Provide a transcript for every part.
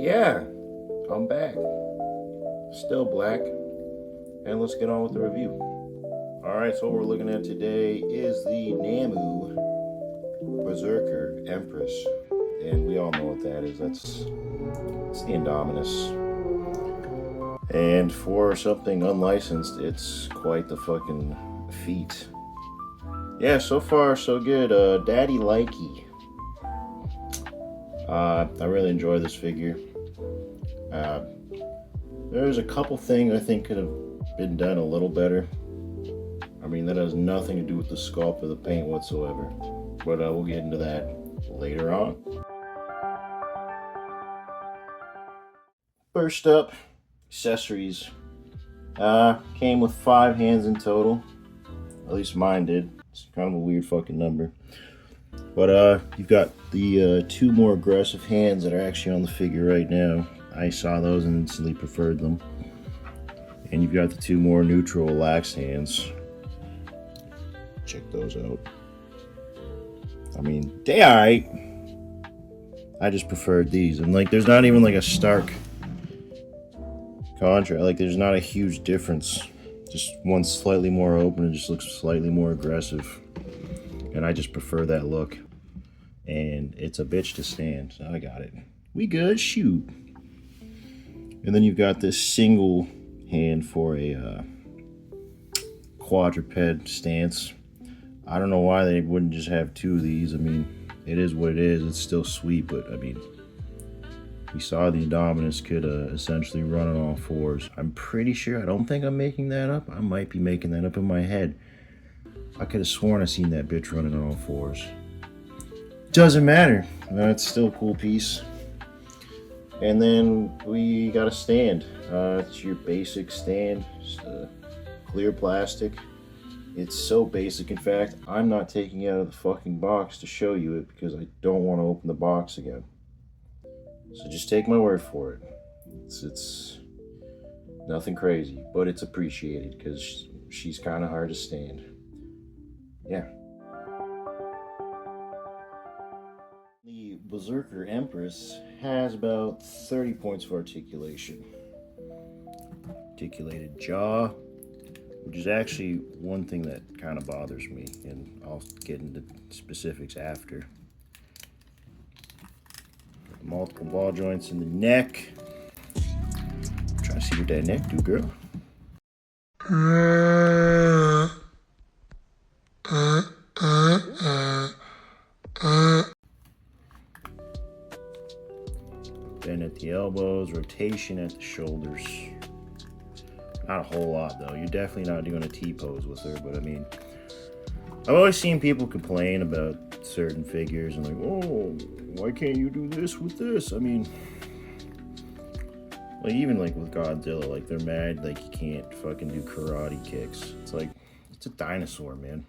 Yeah, I'm back. Still black. And let's get on with the review. Alright, so what we're looking at today is the NANMU BERSERKER EMPRESS. And we all know what that is. It's the Indominus. And for something unlicensed, it's quite the fucking feat. Yeah, so far so good. Daddy likey. I really enjoy this figure. There's a couple things I think could have been done a little better. I mean, that has nothing to do with the sculpt or the paint whatsoever. But we'll get into that later on. First up, accessories. Came with 5 hands in total. At least mine did. It's kind of a weird fucking number. But you've got the 2 more aggressive hands that are actually on the figure right now. I saw those and instantly preferred them. And you've got the 2 more neutral relaxed hands. Check those out. I mean, they alright. I just preferred these. And like, there's not even like a stark contrast. Like, there's not a huge difference. Just one's slightly more open and just looks slightly more aggressive. And I just prefer that look. And it's a bitch to stand, so I got it. We good, shoot. And then you've got this single hand for a quadruped stance. I don't know why they wouldn't just have 2 of these. I mean, it is what it is. It's still sweet, but I mean, we saw the Indominus could essentially run on all 4s. I'm pretty sure, I don't think I'm making that up. I might be making that up in my head. I could have sworn I seen that bitch running on all 4s. Doesn't matter. It's still a cool piece. And then we got a stand. It's your basic stand. Just clear plastic. It's so basic. In fact, I'm not taking it out of the fucking box to show you it because I don't want to open the box again. So just take my word for it. It's nothing crazy, but it's appreciated because she's kind of hard to stand. Yeah. The BERSERKER Empress has about 30 points for articulation. Articulated jaw, which is actually one thing that kind of bothers me, and I'll get into specifics after. Multiple ball joints in the neck. Try to see what that neck do, girl. Bend at the elbows, rotation at the shoulders. Not a whole lot though. You're definitely not doing a T-pose with her, but I mean, I've always seen people complain about certain figures and like, oh, why can't you do this with this? I mean, like even like with Godzilla, like they're mad like you can't fucking do karate kicks. It's like, it's a dinosaur, man.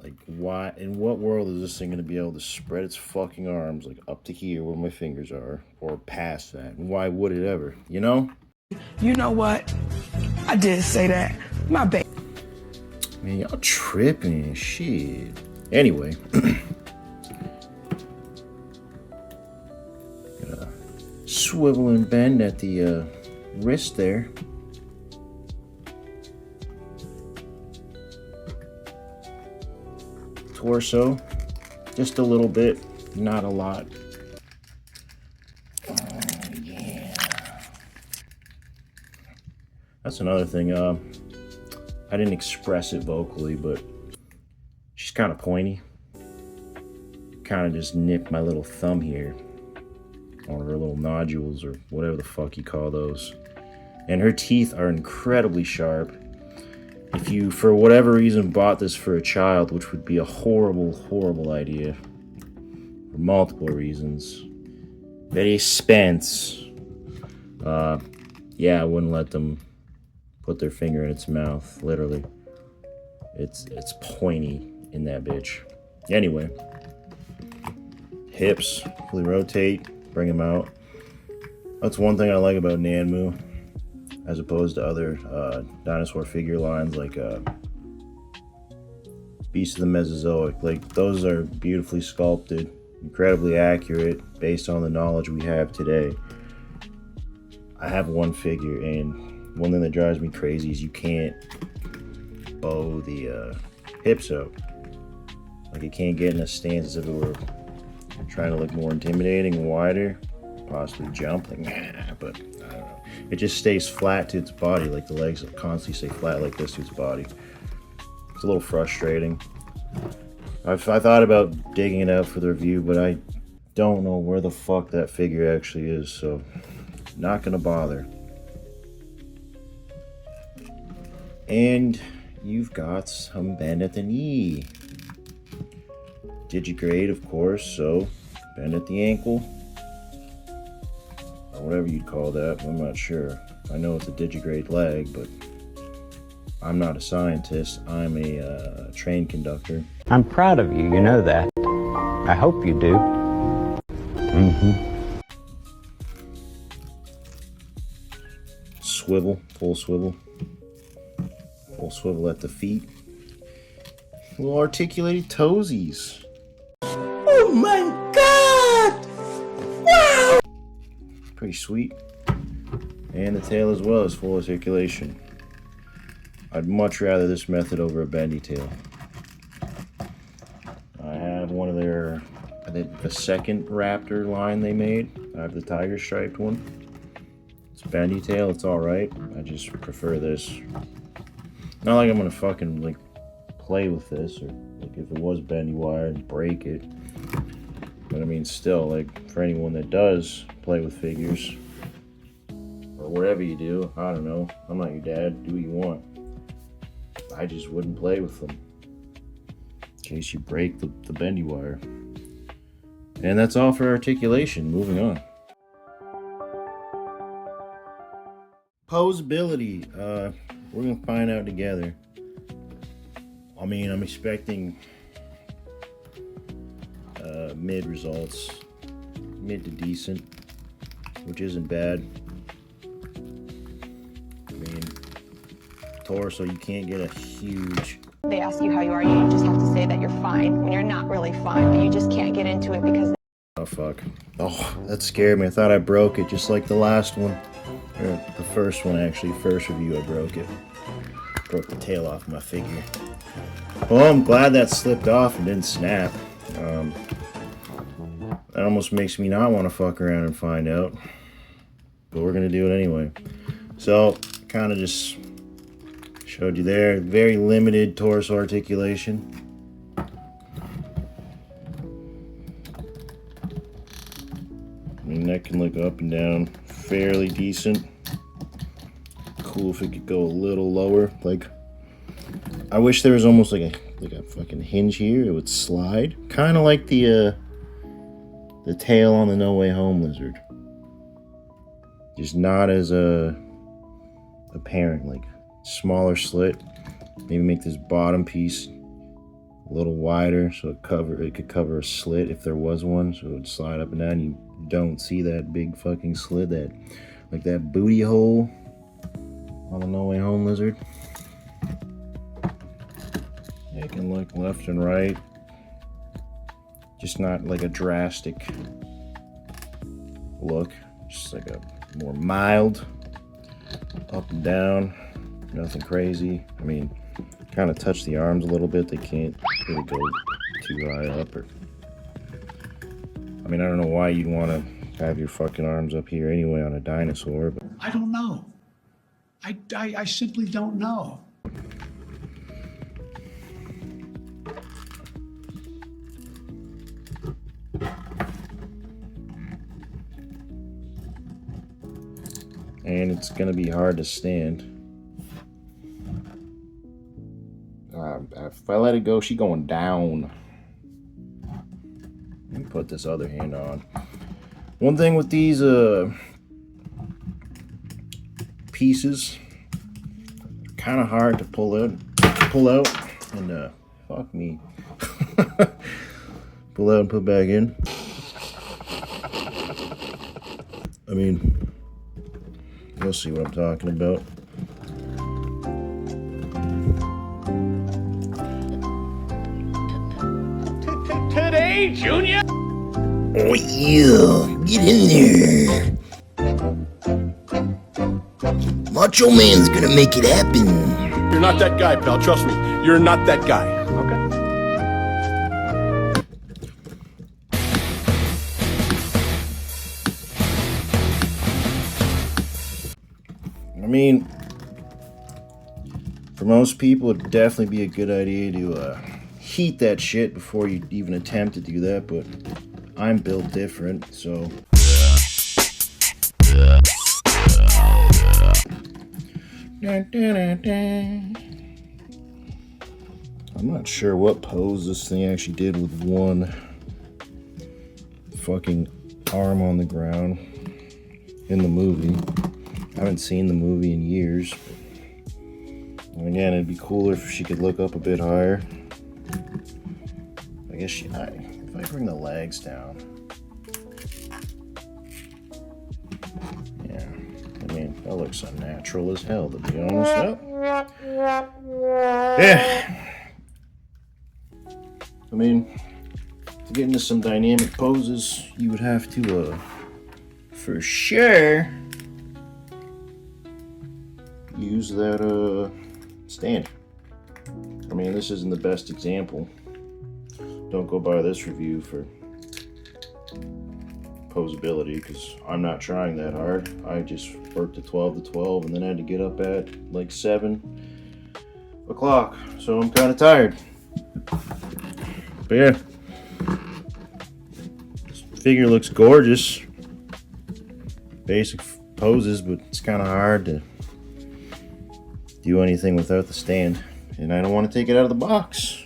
Like, why, in what world is this thing gonna be able to spread its fucking arms like up to here where my fingers are, or past that? And why would it ever, you know? You know what? I did say that. My bad. Man, y'all tripping, shit. Anyway. Swivel and bend at the wrist there. Torso, just a little bit, not a lot. Oh yeah. That's another thing. I didn't express it vocally, but she's kind of pointy. Kind of just nipped my little thumb here on her little nodules or whatever the fuck you call those. And her teeth are incredibly sharp. If you, for whatever reason, bought this for a child, which would be a horrible, horrible idea, for multiple reasons, very expense, yeah, I wouldn't let them put their finger in its mouth, literally. It's pointy in that bitch. Anyway, hips, fully rotate, bring them out. That's one thing I like about NANMU, as opposed to other dinosaur figure lines like Beast of the Mesozoic. Like, those are beautifully sculpted, incredibly accurate based on the knowledge we have today. I have one figure, and one thing that drives me crazy is you can't bow the hips out. Like, it can't get in a stance as if it were trying to look more intimidating and wider, possibly jump, like, nah, but I don't know. It just stays flat to its body, like the legs constantly stay flat like this to its body. It's a little frustrating. I thought about digging it out for the review, but I don't know where the fuck that figure actually is, so not gonna bother. And you've got some bend at the knee. Digigrade, of course, so bend at the ankle, or whatever you'd call that. I'm not sure. I know it's a digigrade leg, but I'm not a scientist. I'm a train conductor. I'm proud of you, you know that. I hope you do. Swivel, full swivel. Full swivel at the feet. Little articulated toesies. Oh my God! Wow! Pretty sweet. And the tail as well is full articulation. I'd much rather this method over a bendy tail. I have one of their, I think the second Raptor line they made. I have the tiger striped one. It's bendy tail, it's alright. I just prefer this. Not like I'm gonna fucking like play with this, or like if it was bendy wire and break it. But I mean, still, like, for anyone that does play with figures, or whatever you do, I don't know, I'm not your dad, do what you want. I just wouldn't play with them in case you break the bendy wire. And that's all for articulation. Moving on. Posability. We're gonna find out together. I mean, I'm expecting mid results, mid to decent, which isn't bad. I mean, torso, you can't get a huge. They ask you how you are, you just have to say that you're fine when you're not really fine, but you just can't get into it because. Oh fuck. Oh, that scared me. I thought I broke it just like the last one. Or the first one, actually. First review, I broke it. Broke the tail off my figure. Well, I'm glad that slipped off and didn't snap. That almost makes me not want to fuck around and find out. But we're going to do it anyway. So, kind of just showed you there. Very limited torso articulation. I mean, that can look up and down fairly decent. Cool if it could go a little lower. Like, I wish there was almost like a fucking hinge here. It would slide, kind of like the tail on the No Way Home lizard. Just not as apparent. Like, smaller slit. Maybe make this bottom piece a little wider so it could cover a slit if there was one, so it would slide up and down. You don't see that big fucking slit, that booty hole on the No Way Home lizard. It can look left and right, just not like a drastic look, just like a more mild up and down, nothing crazy. I mean, kind of touch the arms a little bit. They can't really go too high up, or I mean, I don't know why you'd want to have your fucking arms up here anyway on a dinosaur, but I don't know. I simply don't know. and it's gonna be hard to stand. If I let it go, she's going down. Let me put this other hand on. One thing with these pieces, kind of hard to pull out, and fuck me. Pull out and put back in. I mean, you'll see what I'm talking about. Today, Junior. Oh yeah, get in there. Macho Man's gonna make it happen. You're not that guy, pal. Trust me. You're not that guy. I mean, for most people, it'd definitely be a good idea to heat that shit before you even attempt to do that, but I'm built different, so. I'm not sure what pose this thing actually did with one fucking arm on the ground in the movie. I haven't seen the movie in years. And again, it'd be cooler if she could look up a bit higher. I guess if I bring the legs down. Yeah, I mean, that looks unnatural as hell, to be honest. Yeah. I mean, to get into some dynamic poses, you would have to, for sure, use that, stand. I mean, this isn't the best example. Don't go by this review for posability, because I'm not trying that hard. I just worked at 12 to 12 and then had to get up at like 7 o'clock, so I'm kind of tired. But yeah, this figure looks gorgeous. Basic poses, but it's kind of hard to do anything without the stand. And I don't want to take it out of the box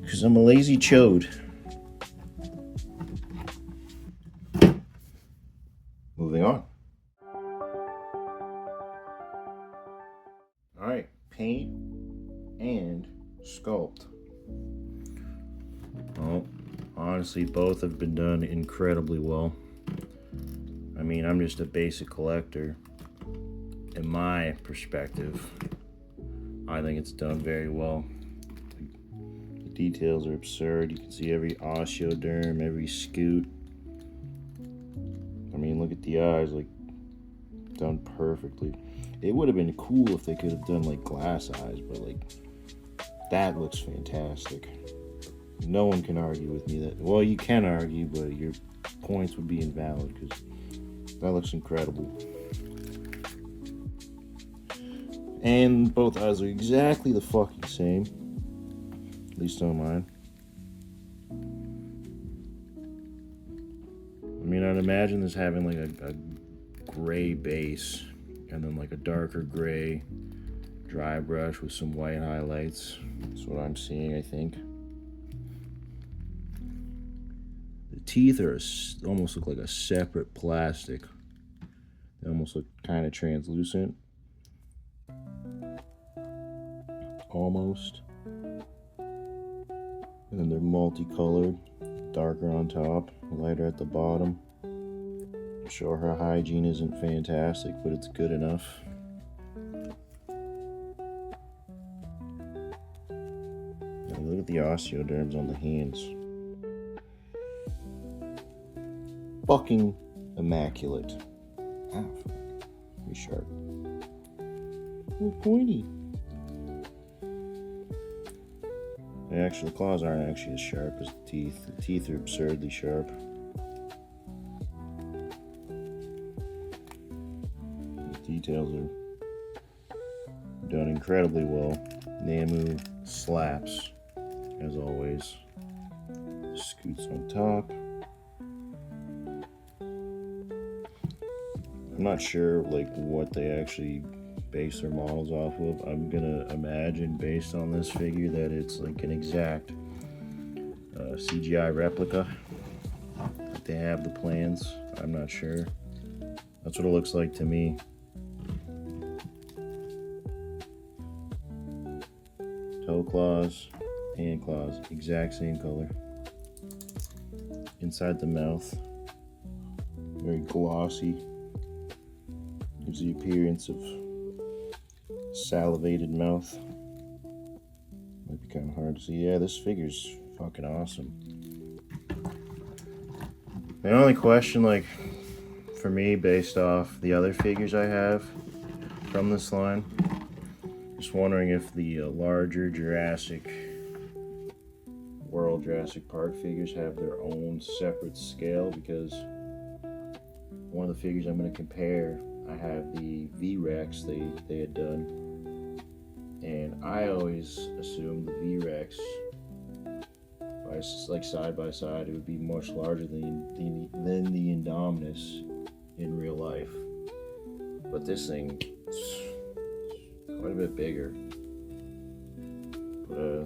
because I'm a lazy chode. Moving on. Alright, paint and sculpt. Well, honestly, both have been done incredibly well. I mean, I'm just a basic collector. In my perspective, I think it's done very well. The details are absurd. You can see every osteoderm, every scoot. I mean, look at the eyes, like, done perfectly. It would have been cool if they could have done, like, glass eyes, but, like, that looks fantastic. No one can argue with me that, well, you can argue, but your points would be invalid, because that looks incredible. And both eyes are exactly the fucking same. At least on mine. I mean, I'd imagine this having like a gray base and then like a darker gray dry brush with some white highlights. That's what I'm seeing, I think. The teeth are almost look like a separate plastic. They almost look kind of translucent. Almost. And then they're multicolored, darker on top, lighter at the bottom. I'm sure her hygiene isn't fantastic, but it's good enough. Now look at the osteoderms on the hands. Fucking immaculate. Ah, fuck. Pretty sharp. Oh, pointy. Actually, the claws aren't actually as sharp as the teeth. The teeth are absurdly sharp. The details are done incredibly well. NANMU slaps, as always. Scoots on top. I'm not sure like what they actually base their models off of. I'm gonna imagine based on this figure that it's like an exact CGI replica. If they have the plans, I'm not sure. That's what it looks like to me. Toe claws, hand claws, exact same color. Inside the mouth, very glossy. Gives the appearance of salivated mouth. Might be kind of hard to see. Yeah, this figure's fucking awesome. The only question, like, for me, based off the other figures I have from this line, just wondering if the larger Jurassic World, Jurassic Park figures have their own separate scale, because one of the figures I'm going to compare, I have the V-Rex they had done, and I always assumed the V-Rex, like side by side, it would be much larger than the Indominus in real life. But this thing is quite a bit bigger. But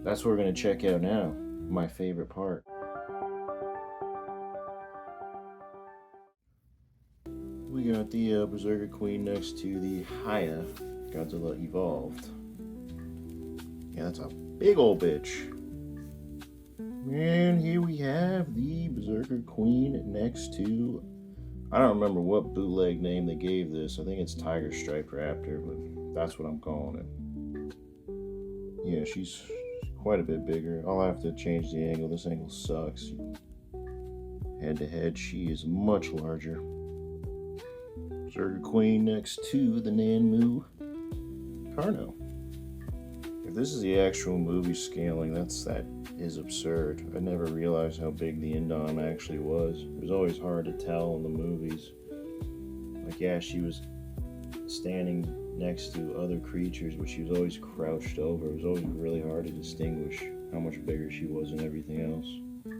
that's what we're gonna check out now. My favorite part. We got the Berserker Queen next to the Haya Godzilla Evolved. Yeah, that's a big old bitch. And here we have the Berserker Queen next to, I don't remember what bootleg name they gave this. I think it's Tiger Stripe Raptor, but that's what I'm calling it. Yeah, she's quite a bit bigger. I'll have to change the angle. This angle sucks. Head to head, she is much larger. Berserker Queen next to the NANMU Carno. If this is the actual movie scaling, that is absurd. I never realized how big the Indom actually was. It was always hard to tell in the movies. Like, yeah, she was standing next to other creatures, but she was always crouched over. It was always really hard to distinguish how much bigger she was than everything else.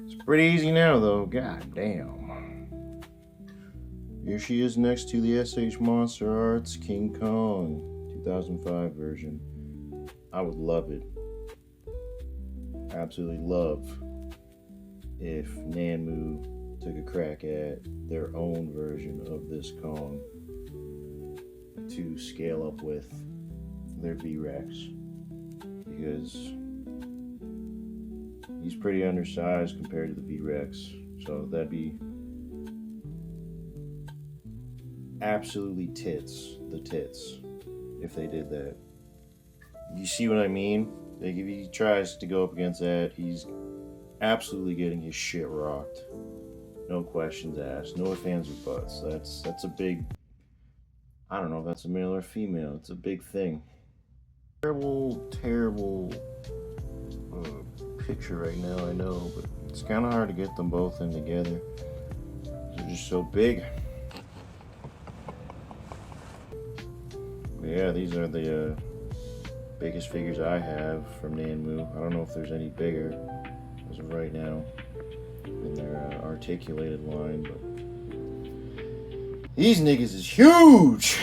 It's pretty easy now, though. God damn. Here she is next to the SH Monster Arts King Kong 2005 version. I would love it. Absolutely love if NANMU took a crack at their own version of this Kong to scale up with their V-Rex, because he's pretty undersized compared to the V-Rex, so that'd be absolutely tits if they did that. You see what I mean? Like, if he tries to go up against that, he's absolutely getting his shit rocked. No questions asked. No ifs, ands, or buts. That's a big... I don't know if that's a male or female. It's a big thing. Terrible picture right now, I know, but it's kind of hard to get them both in together. They're just so big. But yeah, these are the biggest figures I have from NANMU. I don't know if there's any bigger as of right now in their articulated line, but these niggas is huge.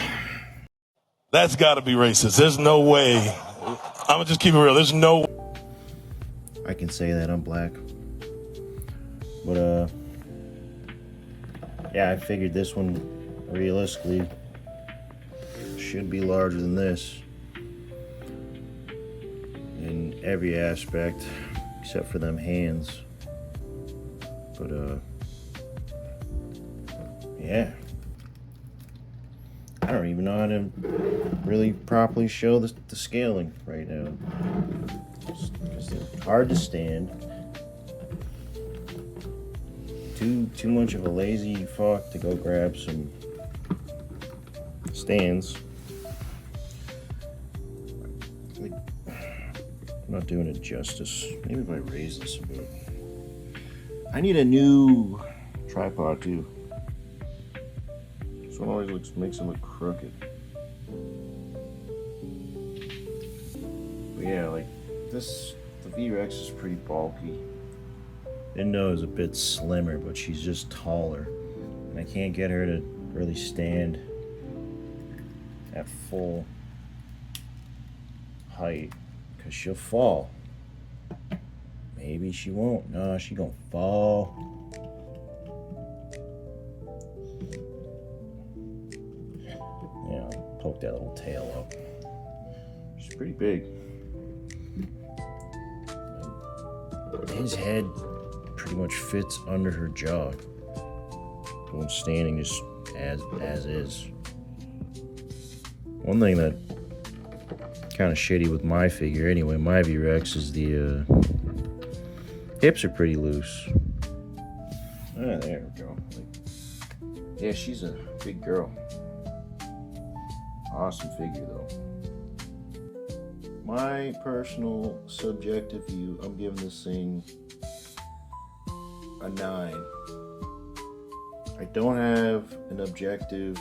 That's gotta be racist. There's no way. I'm gonna just keep it real. There's no. I can say that I'm black, but yeah, I figured this one realistically should be larger than this in every aspect except for them hands. But yeah, I don't even know how to really properly show the scaling right now, because they're hard to stand. Too much of a lazy fuck to go grab some stands. I'm not doing it justice. Maybe if I raise this a bit. I need a new tripod too. This one always makes it look crooked. But yeah, like this, the V-Rex is pretty bulky. Indo is a bit slimmer, but she's just taller, and I can't get her to really stand at full height, because she'll fall. Maybe she won't. No, she gonna fall. Yeah, poke that little tail up. She's pretty big. His head pretty much fits under her jaw. Going standing just as is. One thing that kind of shitty with my figure anyway, my V-Rex, is the hips are pretty loose. Ah, there we go. Like, yeah, she's a big girl. Awesome figure though. My personal subjective view, I'm giving this thing a 9. I don't have an objective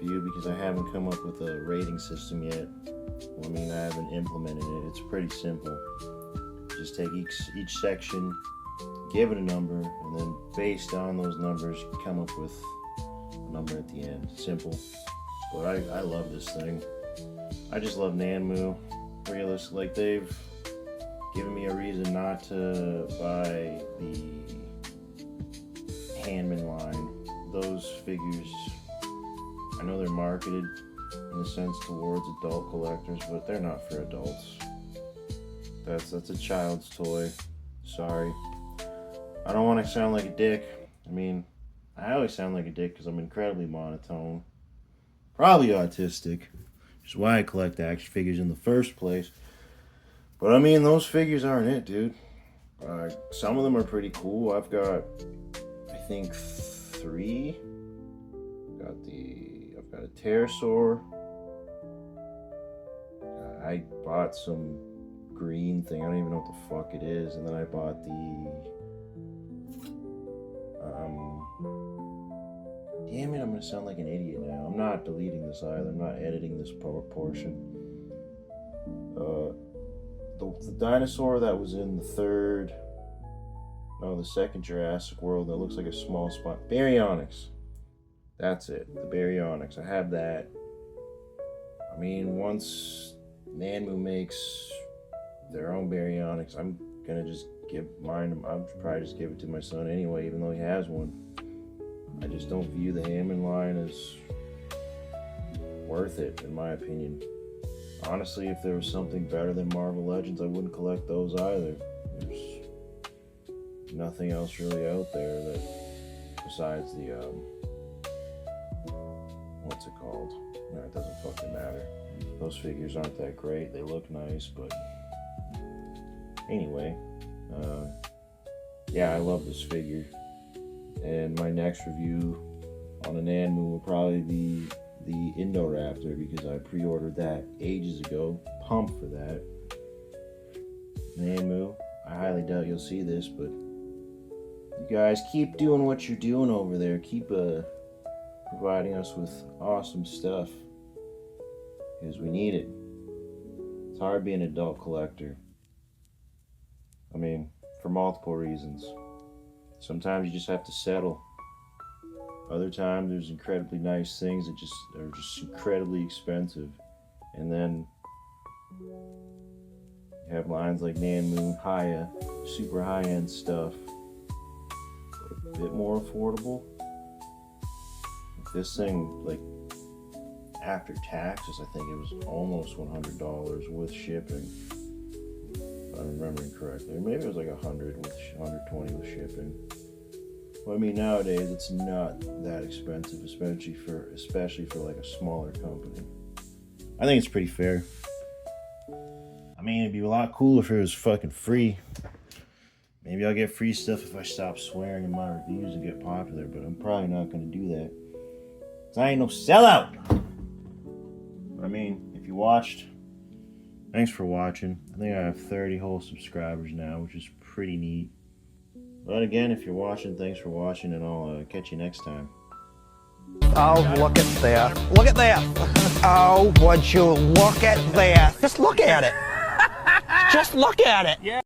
view because I haven't come up with a rating system yet. Well, I mean, I haven't implemented it. It's pretty simple. Just take each section, give it a number, and then based on those numbers, come up with a number at the end. Simple. But I love this thing. I just love NANMU. Realistically, like, they've given me a reason not to buy the Handman line. Those figures, I know they're marketed in a sense towards adult collectors, but they're not for adults. That's a child's toy. Sorry. I don't want to sound like a dick. I mean, I always sound like a dick because I'm incredibly monotone. Probably autistic. Which is why I collect action figures in the first place. But I mean, those figures aren't it, dude. Some of them are pretty cool. I've got, I think, 3. I've got a pterosaur. I bought some green thing. I don't even know what the fuck it is. And then I bought the damn it, I'm gonna sound like an idiot now. I'm not deleting this either. I'm not editing this portion. The dinosaur that was in the second Jurassic World that looks like a small spot. Baryonyx. That's it. The Baryonyx. I have that. I mean, once NANMU makes their own Baryonyx, I'm gonna just give mine. I'll probably just give it to my son anyway, even though he has one. I just don't view the Hammond line as worth it, in my opinion. Honestly, if there was something better than Marvel Legends, I wouldn't collect those either. There's nothing else really out there that, besides the, what's it called? No, it doesn't fucking matter. Those figures aren't that great. They look nice, but anyway, yeah, I love this figure. And my next review on a NANMU will probably be the Indoraptor, because I pre-ordered that ages ago. Pumped for that. NANMU, I highly doubt you'll see this, but you guys keep doing what you're doing over there. Keep providing us with awesome stuff, because we need it. It's hard being an adult collector. I mean, for multiple reasons. Sometimes you just have to settle. Other times there's incredibly nice things that are just incredibly expensive. And then you have lines like NANMU, Haya, super high-end stuff. A bit more affordable. This thing, like, after taxes, I think it was almost $100 with shipping. If I'm remembering correctly. Or maybe it was like $100 with $120 with shipping. Well, I mean, nowadays it's not that expensive, especially for like a smaller company. I think it's pretty fair. I mean, it'd be a lot cooler if it was fucking free. Maybe I'll get free stuff if I stop swearing in my reviews and get popular, but I'm probably not going to do that. 'Cause I ain't no sellout. I mean, if you watched, thanks for watching. I think I have 30 whole subscribers now, which is pretty neat. But again, if you're watching, thanks for watching, and I'll catch you next time. Oh, look at that. Look at that. Oh, would you look at that. Just look at it. Just look at it. Yeah.